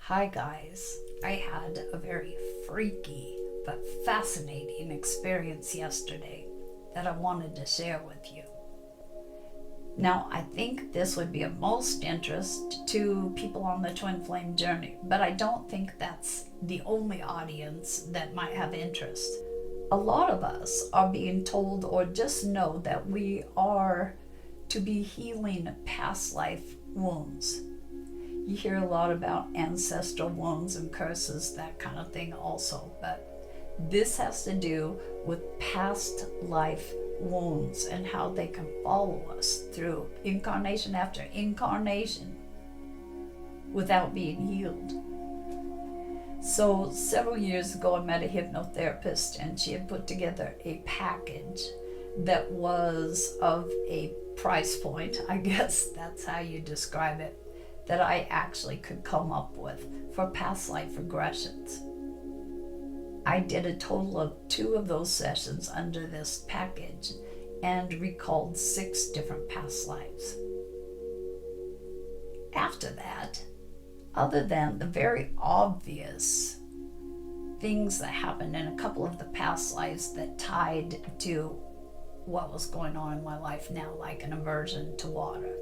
Hi guys, I had a very freaky but fascinating experience yesterday that I wanted to share with you. Now, I think this would be of most interest to people on the twin flame journey, but I don't think that's the only audience that might have interest. A lot of us are being told or just know that we are to be healing past life wounds. You hear a lot about ancestral wounds and curses, that kind of thing also, but this has to do with past life wounds and how they can follow us through incarnation after incarnation without being healed. So several years ago I met a hypnotherapist, and she had put together a package that was of a price point, I guess that's how you describe it, that I actually could come up with for past life regressions. I did a total of 2 of those sessions under this package and recalled 6 different past lives. After that, other than the very obvious things that happened in a couple of the past lives that tied to what was going on in my life now, like an aversion to water,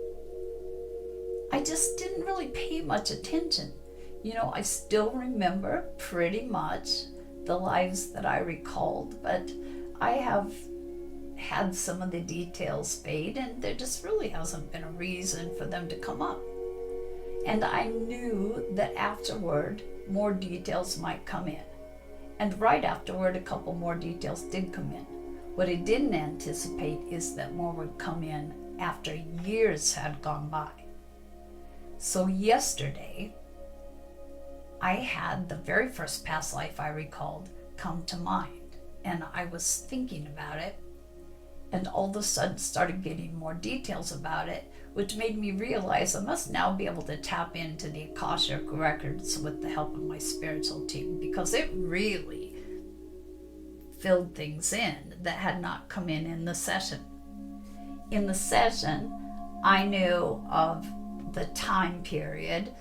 I just didn't really pay much attention. I still remember pretty much the lives that I recalled, but I have had some of the details fade, and there just really hasn't been a reason for them to come up. And I knew that afterward, more details might come in. And right afterward, a couple more details did come in. What I didn't anticipate is that more would come in after years had gone by. So yesterday, I had the very first past life I recalled come to mind, and I was thinking about it, and all of a sudden started getting more details about it, which made me realize I must now be able to tap into the Akashic records with the help of my spiritual team, because it really filled things in that had not come in the session. In the session, I knew of the time period,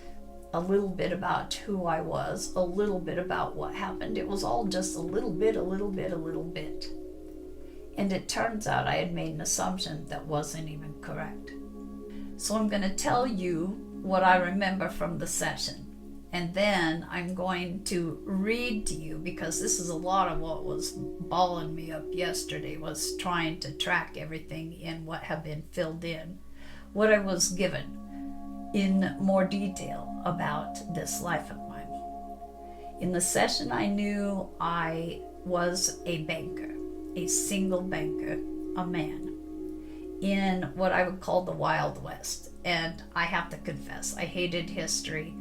a little bit about who I was, a little bit about what happened. It was all just a little bit. And it turns out I had made an assumption that wasn't even correct. So I'm going to tell you what I remember from the session. And then I'm going to read to you, because this is a lot of what was balling me up yesterday, was trying to track everything in what had been filled in, what I was given in more detail about this life of mine. In the session, I knew I was a banker, a single banker, a man, in what I would call the Wild West. And I have to confess, I hated history.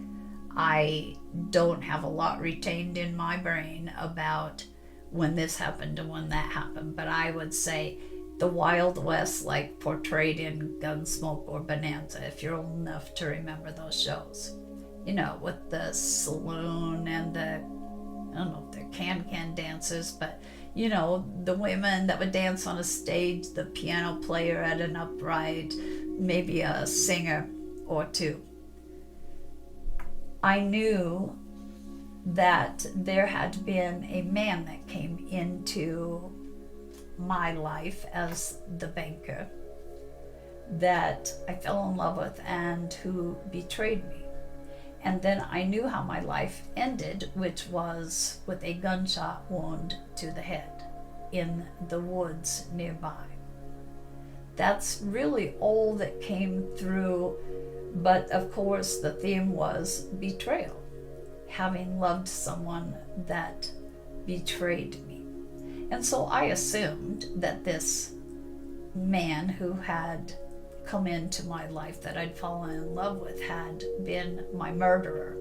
I don't have a lot retained in my brain about when this happened and when that happened, but I would say the Wild West, like portrayed in Gunsmoke or Bonanza, if you're old enough to remember those shows. With the saloon and I don't know if they're can-can dancers, but the women that would dance on a stage, the piano player at an upright, maybe a singer or 2. I knew that there had been a man that came into my life as the banker that I fell in love with and who betrayed me. And then I knew how my life ended, which was with a gunshot wound to the head in the woods nearby. That's really all that came through, but of course the theme was betrayal, having loved someone that betrayed me. And so I assumed that this man who had come into my life that I'd fallen in love with had been my murderer.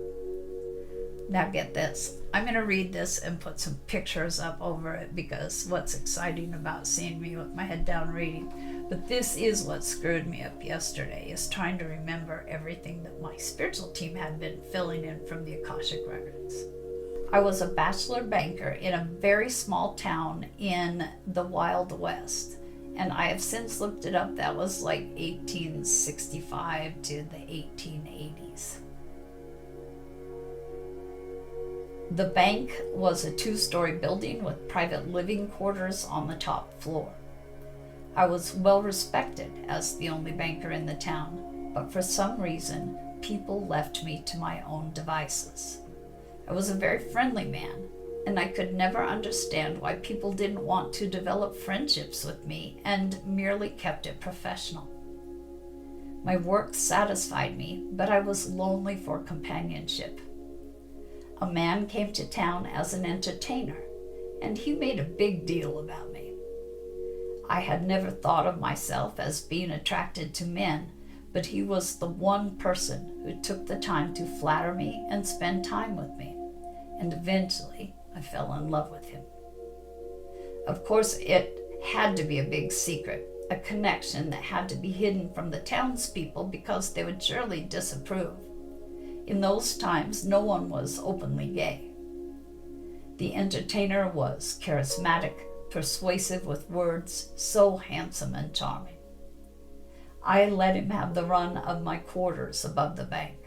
Now get this. I'm going to read this and put some pictures up over it, because what's exciting about seeing me with my head down reading. But this is what screwed me up yesterday, is trying to remember everything that my spiritual team had been filling in from the Akashic records. I was a bachelor banker in a very small town in the Wild West. And I have since looked it up. That was like 1865 to the 1880s. The bank was a 2-story building with private living quarters on the top floor. I was well respected as the only banker in the town, but for some reason, people left me to my own devices. I was a very friendly man, and I could never understand why people didn't want to develop friendships with me and merely kept it professional. My work satisfied me, but I was lonely for companionship. A man came to town as an entertainer, and he made a big deal about me. I had never thought of myself as being attracted to men, but he was the one person who took the time to flatter me and spend time with me, and eventually I fell in love with him. Of course, it had to be a big secret, a connection that had to be hidden from the townspeople because they would surely disapprove. In those times, no one was openly gay. The entertainer was charismatic, persuasive with words, so handsome and charming. I let him have the run of my quarters above the bank.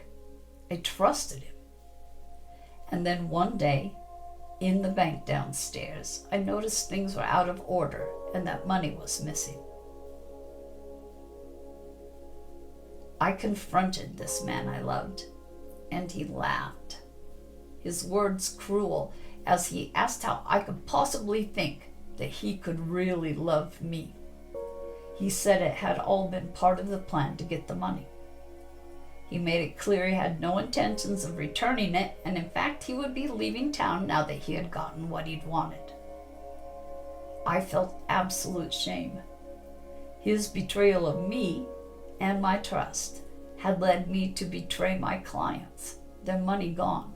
I trusted him. And then one day, in the bank downstairs, I noticed things were out of order and that money was missing. I confronted this man I loved, and he laughed, his words cruel, as he asked how I could possibly think that he could really love me. He said it had all been part of the plan to get the money. He made it clear he had no intentions of returning it, and in fact he would be leaving town now that he had gotten what he'd wanted. I felt absolute shame. His betrayal of me and my trust had led me to betray my clients, their money gone.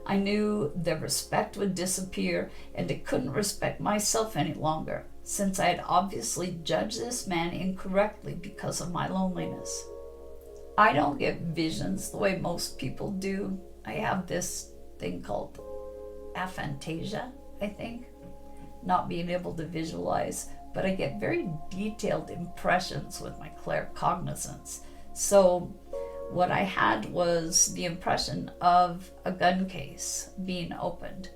I knew their respect would disappear, and I couldn't respect myself any longer, since I had obviously judged this man incorrectly because of my loneliness. I don't get visions the way most people do. I have this thing called aphantasia, I think, not being able to visualize, but I get very detailed impressions with my claircognizance. So what I had was the impression of a gun case being opened,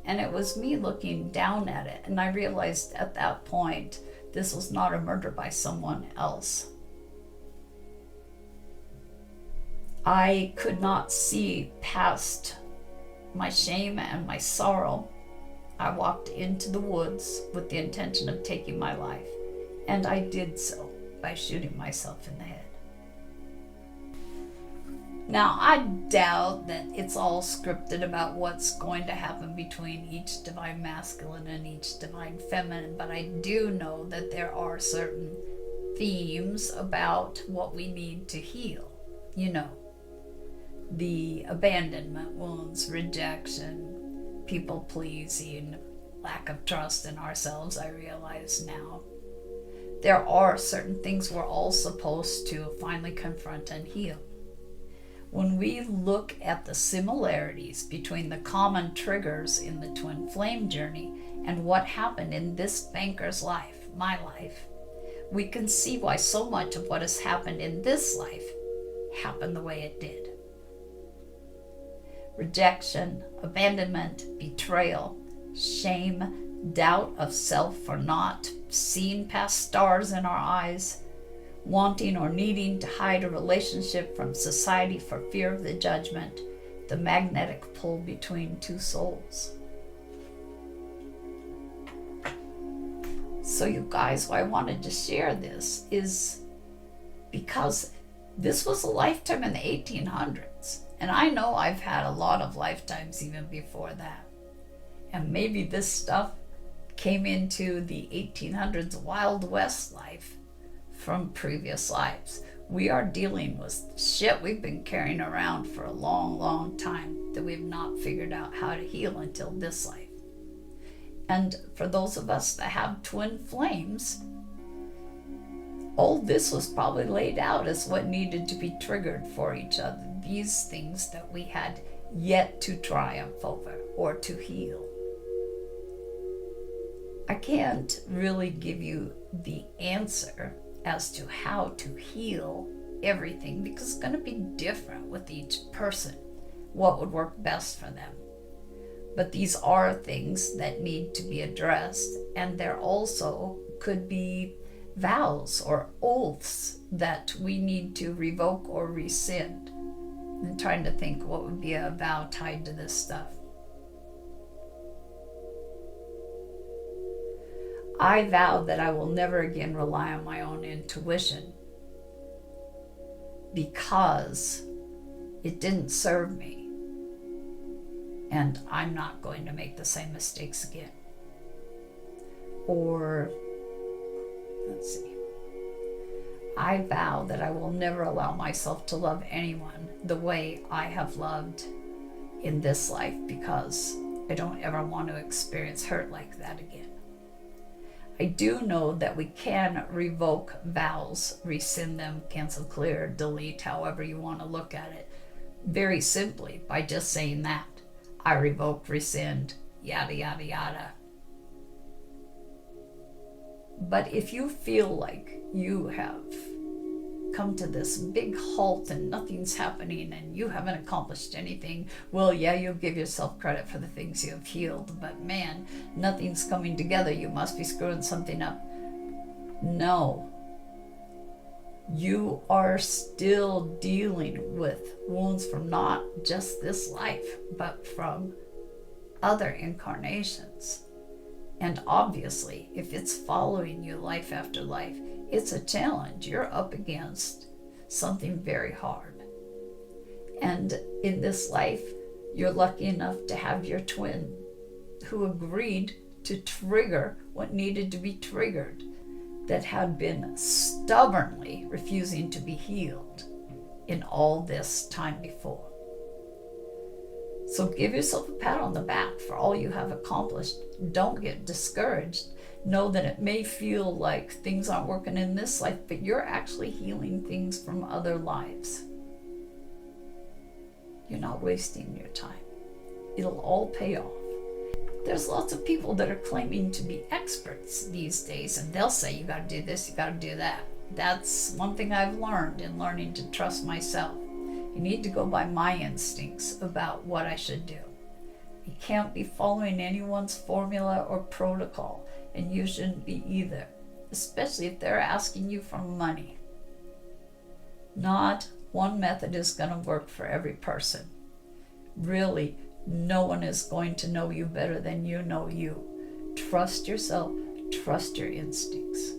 and it was me looking down at it, and I realized at that point this was not a murder by someone else. I could not see past my shame and my sorrow. I walked into the woods with the intention of taking my life, and I did so by shooting myself in the head. Now, I doubt that it's all scripted about what's going to happen between each divine masculine and each divine feminine, but I do know that there are certain themes about what we need to heal. You know, the abandonment wounds, rejection, people pleasing, lack of trust in ourselves, I realize now. There are certain things we're all supposed to finally confront and heal. When we look at the similarities between the common triggers in the twin flame journey and what happened in this banker's life, my life, we can see why so much of what has happened in this life happened the way it did. Rejection, abandonment, betrayal, shame, doubt of self for not seeing past stars in our eyes, wanting or needing to hide a relationship from society for fear of the judgment, the magnetic pull between two souls. So you guys, why I wanted to share this is because this was a lifetime in the 1800s. And I know I've had a lot of lifetimes even before that. And maybe this stuff came into the 1800s Wild West life from previous lives. We are dealing with shit we've been carrying around for a long, long time that we've not figured out how to heal until this life. And for those of us that have twin flames, all this was probably laid out as what needed to be triggered for each other. These things that we had yet to triumph over or to heal. I can't really give you the answer as to how to heal everything because it's going to be different with each person, what would work best for them. But these are things that need to be addressed, and there also could be vows or oaths that we need to revoke or rescind. I'm trying to think what would be a vow tied to this stuff. I vow that I will never again rely on my own intuition because it didn't serve me, and I'm not going to make the same mistakes again. Or, let's see, I vow that I will never allow myself to love anyone the way I have loved in this life because I don't ever want to experience hurt like that again. I do know that we can revoke vows, rescind them, cancel, clear, delete, however you want to look at it, very simply by just saying that. I revoke, rescind, yada, yada, yada. But if you feel like you have come to this big halt and nothing's happening and you haven't accomplished anything, well, yeah, you'll give yourself credit for the things you have healed, but man, nothing's coming together, you must be screwing something up. No. You are still dealing with wounds from not just this life, but from other incarnations. And obviously, if it's following you life after life, it's a challenge. You're up against something very hard. And in this life, you're lucky enough to have your twin who agreed to trigger what needed to be triggered, that had been stubbornly refusing to be healed in all this time before. So give yourself a pat on the back for all you have accomplished. Don't get discouraged. Know that it may feel like things aren't working in this life, but you're actually healing things from other lives. You're not wasting your time. It'll all pay off. There's lots of people that are claiming to be experts these days, and they'll say, you got to do this, you got to do that. That's one thing I've learned in learning to trust myself. You need to go by my instincts about what I should do. You can't be following anyone's formula or protocol, and you shouldn't be either, especially if they're asking you for money. Not one method is going to work for every person. Really, no one is going to know you better than you know you. Trust yourself, trust your instincts.